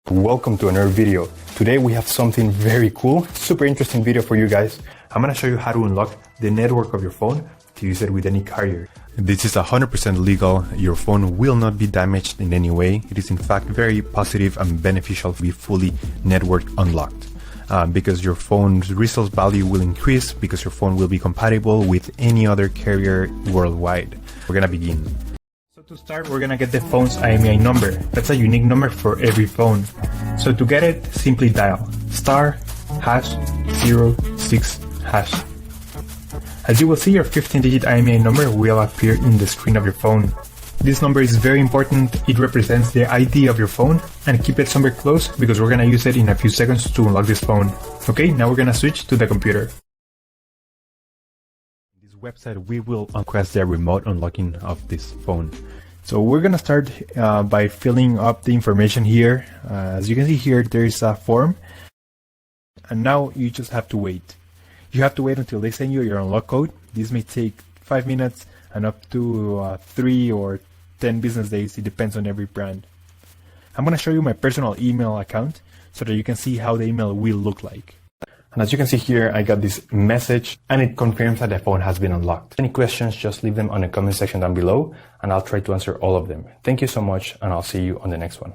Welcome to another video. Today we have something very cool, super interesting video for you guys. I'm gonna show you how to unlock the network of your phone to use it with any carrier. This is 100% legal. Your phone will not be damaged in any way. It is in fact very positive and beneficial to be fully network unlocked. Because your phone's resale value will increase because your phone will be compatible with any other carrier worldwide. We're gonna begin. So to start, we're gonna get the phone's IMEI number. That's a unique number for every phone. So to get it, simply dial *#06#. As you will see, your 15-digit IMEI number will appear in the screen of your phone. This number is very important. It represents the ID of your phone, and keep it somewhere close because we're gonna use it in a few seconds to unlock this phone. Okay, now we're gonna switch to the computer. In this website, we will request the remote unlocking of this phone. So we're gonna start by filling up the information here. As you can see here, there is a form, and now you just have to wait. You have to wait until they send you your unlock code. This may take 5 minutes and up to 3 or 10 business days. It depends on every brand. I'm going to show you my personal email account so that you can see how the email will look like. And as you can see here, I got this message and it confirms that the phone has been unlocked. Any questions, just leave them on the comment section down below and I'll try to answer all of them. Thank you so much and I'll see you on the next one.